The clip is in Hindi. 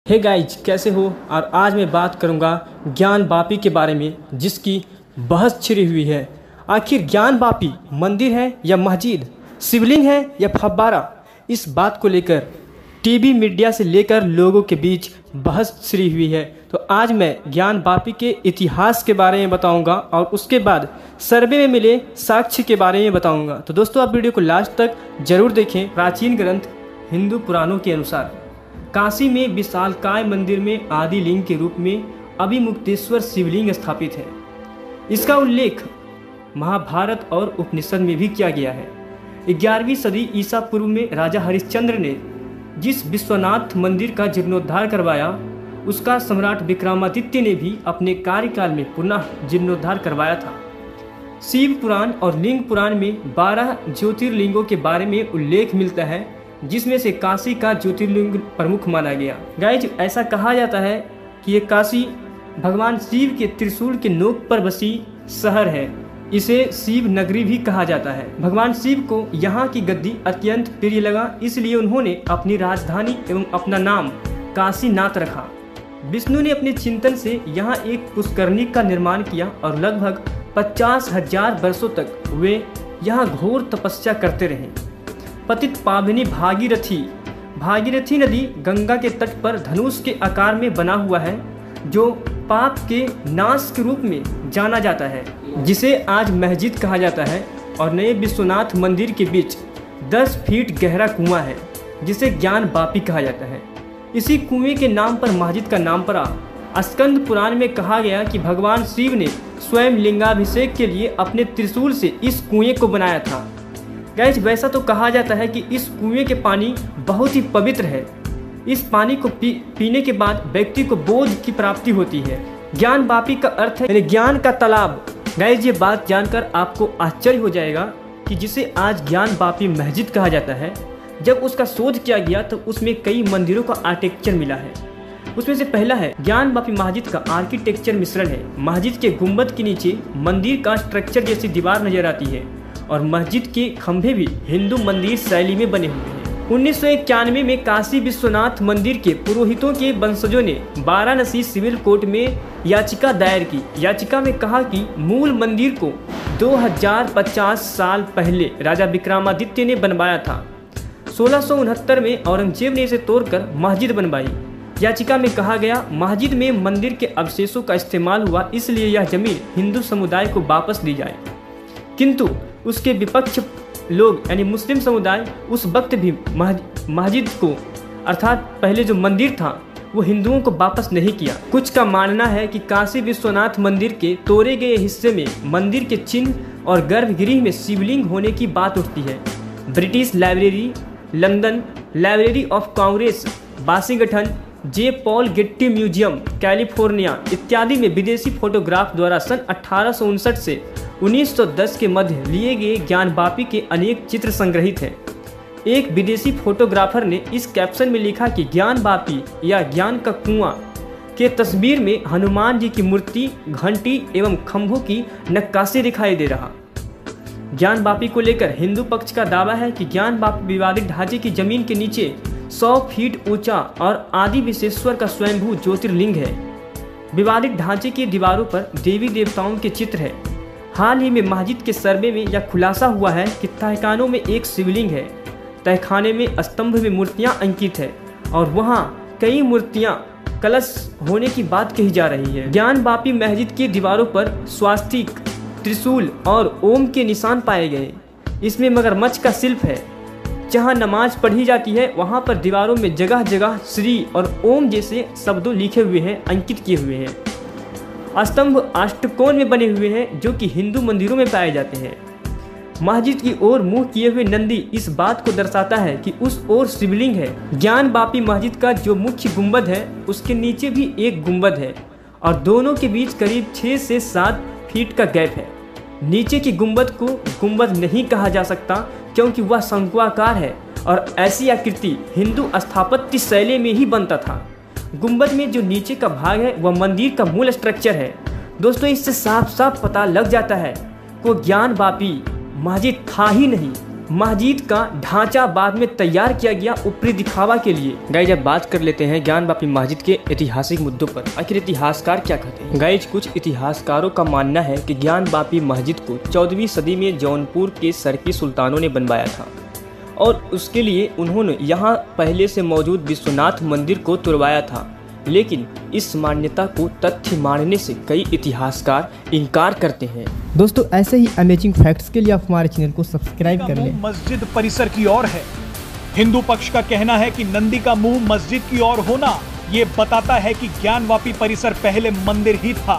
हे गाइज, कैसे हो। और आज मैं बात करूंगा ज्ञान वापी के बारे में, जिसकी बहस छिड़ी हुई है। आखिर ज्ञान वापी मंदिर है या मस्जिद, शिवलिंग है या फव्वारा, इस बात को लेकर टीवी मीडिया से लेकर लोगों के बीच बहस छिड़ी हुई है। तो आज मैं ज्ञान वापी के इतिहास के बारे में बताऊंगा और उसके बाद सर्वे में मिले साक्ष्य के बारे में बताऊंगा। तो दोस्तों, आप वीडियो को लास्ट तक जरूर देखें। प्राचीन ग्रंथ हिंदू पुराणों के अनुसार काशी में विशालकाय मंदिर में आदि लिंग के रूप में अभिमुक्तेश्वर शिवलिंग स्थापित है। इसका उल्लेख महाभारत और उपनिषद में भी किया गया है। 11वीं सदी ईसा पूर्व में राजा हरिश्चंद्र ने जिस विश्वनाथ मंदिर का जीर्णोद्धार करवाया, उसका सम्राट विक्रमादित्य ने भी अपने कार्यकाल में पुनः जीर्णोद्धार करवाया था। शिव पुराण और लिंग पुराण में 12 ज्योतिर्लिंगों के बारे में उल्लेख मिलता है, जिसमें से काशी का ज्योतिर्लिंग प्रमुख माना गया। गाइज, ऐसा कहा जाता है कि ये काशी भगवान शिव के त्रिशूल के नोक पर बसी शहर है। इसे शिव नगरी भी कहा जाता है। भगवान शिव को यहाँ की गद्दी अत्यंत प्रिय लगा, इसलिए उन्होंने अपनी राजधानी एवं अपना नाम काशीनाथ रखा। विष्णु ने अपने चिंतन से यहाँ एक पुष्करणी का निर्माण किया और लगभग 50,000 वर्षों तक वे यहाँ घोर तपस्या करते रहे। पतित पावनी भागीरथी नदी गंगा के तट पर धनुष के आकार में बना हुआ है, जो पाप के नाश के रूप में जाना जाता है, जिसे आज मस्जिद कहा जाता है। और नए विश्वनाथ मंदिर के बीच 10 फीट गहरा कुआं है, जिसे ज्ञान वापी कहा जाता है। इसी कुएं के नाम पर मस्जिद का नाम पड़ा। स्कंद पुराण में कहा गया कि भगवान शिव ने स्वयं लिंगाभिषेक के लिए अपने त्रिशूल से इस कुएं को बनाया था। गाइज, वैसा तो कहा जाता है कि इस कुएं के पानी बहुत ही पवित्र है। इस पानी को पीने के बाद व्यक्ति को बोध की प्राप्ति होती है। ज्ञान वापी का अर्थ है ज्ञान का तालाब। गाइज, ये बात जानकर आपको आश्चर्य हो जाएगा कि जिसे आज ज्ञान वापी मस्जिद कहा जाता है, जब उसका शोध किया गया तो उसमें कई मंदिरों का आर्किटेक्चर मिला है। उसमें से पहला है ज्ञान वापी मस्जिद का आर्किटेक्चर मिश्रण है। मस्जिद के गुंबद के नीचे मंदिर का स्ट्रक्चर जैसी दीवार नजर आती है और मस्जिद के खंभे भी हिंदू मंदिर शैली में बने हुए हैं। 1991 में काशी विश्वनाथ मंदिर के पुरोहितों के वंशजों ने वाराणसी सिविल कोर्ट में याचिका दायर की। याचिका में कहा कि मूल मंदिर को 2050 साल पहले राजा विक्रमादित्य ने बनवाया था। 1669 में औरंगजेब ने इसे तोड़कर मस्जिद बनवाई। याचिका में कहा गया मस्जिद में मंदिर के अवशेषों का इस्तेमाल हुआ, इसलिए यह जमीन हिंदू समुदाय को वापस दी जाए। किंतु उसके विपक्ष लोग यानी मुस्लिम समुदाय उस वक्त भी मस्जिद को, अर्थात पहले जो मंदिर था, वो हिंदुओं को वापस नहीं किया। कुछ का मानना है कि काशी विश्वनाथ मंदिर के तोड़े गए हिस्से में मंदिर के चिन्ह और गर्भगृह में शिवलिंग होने की बात उठती है। British Library, London Library of Congress, Washington, J Paul Getty Museum, California इत्यादि में विदेशी फोटोग्राफ द्वारा सन 1859 से 1910 के मध्य लिए गए ज्ञान वापी के अनेक चित्र संग्रहित हैं। एक विदेशी फोटोग्राफर ने इस कैप्शन में लिखा कि ज्ञान वापी या ज्ञान का कुआं के तस्वीर में हनुमान जी की मूर्ति, घंटी एवं खंभों की नक्काशी दिखाई दे रहा। ज्ञान वापी को लेकर हिंदू पक्ष का दावा है कि ज्ञान वापी विवादित ढांचे की जमीन के नीचे 100 फीट ऊंचा और आदि विश्वेश्वर का स्वयंभू ज्योतिर्लिंग है। विवादित ढांचे की दीवारों पर देवी देवताओं के चित्र है। हाल ही में मस्जिद के सर्वे में यह खुलासा हुआ है कि तहखानों में एक शिवलिंग है। तहखाने में स्तंभ में मूर्तियां अंकित है और वहां कई मूर्तियां कलश होने की बात कही जा रही है। ज्ञान वापी मस्जिद की दीवारों पर स्वास्तिक, त्रिशूल और ओम के निशान पाए गए। इसमें मगरमच्छ का शिल्प है। जहां नमाज पढ़ी जाती है वहां पर दीवारों में जगह जगह श्री और ओम जैसे शब्दों लिखे हुए हैं, अंकित किए हुए हैं। स्तंभ अष्टकोण में बने हुए हैं, जो कि हिंदू मंदिरों में पाए जाते हैं। मस्जिद की ओर मुंह किए हुए नंदी इस बात को दर्शाता है कि उस ओर शिवलिंग है। ज्ञान वापी मस्जिद का जो मुख्य गुंबद है, उसके नीचे भी एक गुंबद है और दोनों के बीच करीब 6 से 7 फीट का गैप है। नीचे की गुंबद को गुंबद नहीं कहा जा सकता, क्योंकि वह शंकुआकार है और ऐसी आकृति हिंदू स्थापत्य शैली में ही बनता था। गुंबद में जो नीचे का भाग है वह मंदिर का मूल स्ट्रक्चर है। दोस्तों, इससे साफ साफ पता लग जाता है कि ज्ञान वापी मस्जिद था ही नहीं, मस्जिद का ढांचा बाद में तैयार किया गया ऊपरी दिखावा के लिए। गाइज अब बात कर लेते हैं ज्ञानवापी मस्जिद के ऐतिहासिक मुद्दों पर। आखिर इतिहासकार क्या कहते हैं? गाइज कुछ इतिहासकारों का मानना है कि ज्ञानवापी मस्जिद को 14वीं सदी में जौनपुर के सरकी सुल्तानों ने बनवाया था और उसके लिए उन्होंने यहाँ पहले से मौजूद विश्वनाथ मंदिर को तुड़वाया था। लेकिन इस मान्यता को तथ्य मानने से कई इतिहासकार इनकार करते हैं। दोस्तों ऐसे ही अमेजिंग फैक्ट्स के लिए आप हमारे चैनल को सब्सक्राइब कर लें। मस्जिद परिसर की ओर है। हिंदू पक्ष का कहना है कि नंदी का मुंह मस्जिद की ओर होना ये बताता है कि ज्ञानवापी परिसर पहले मंदिर ही था।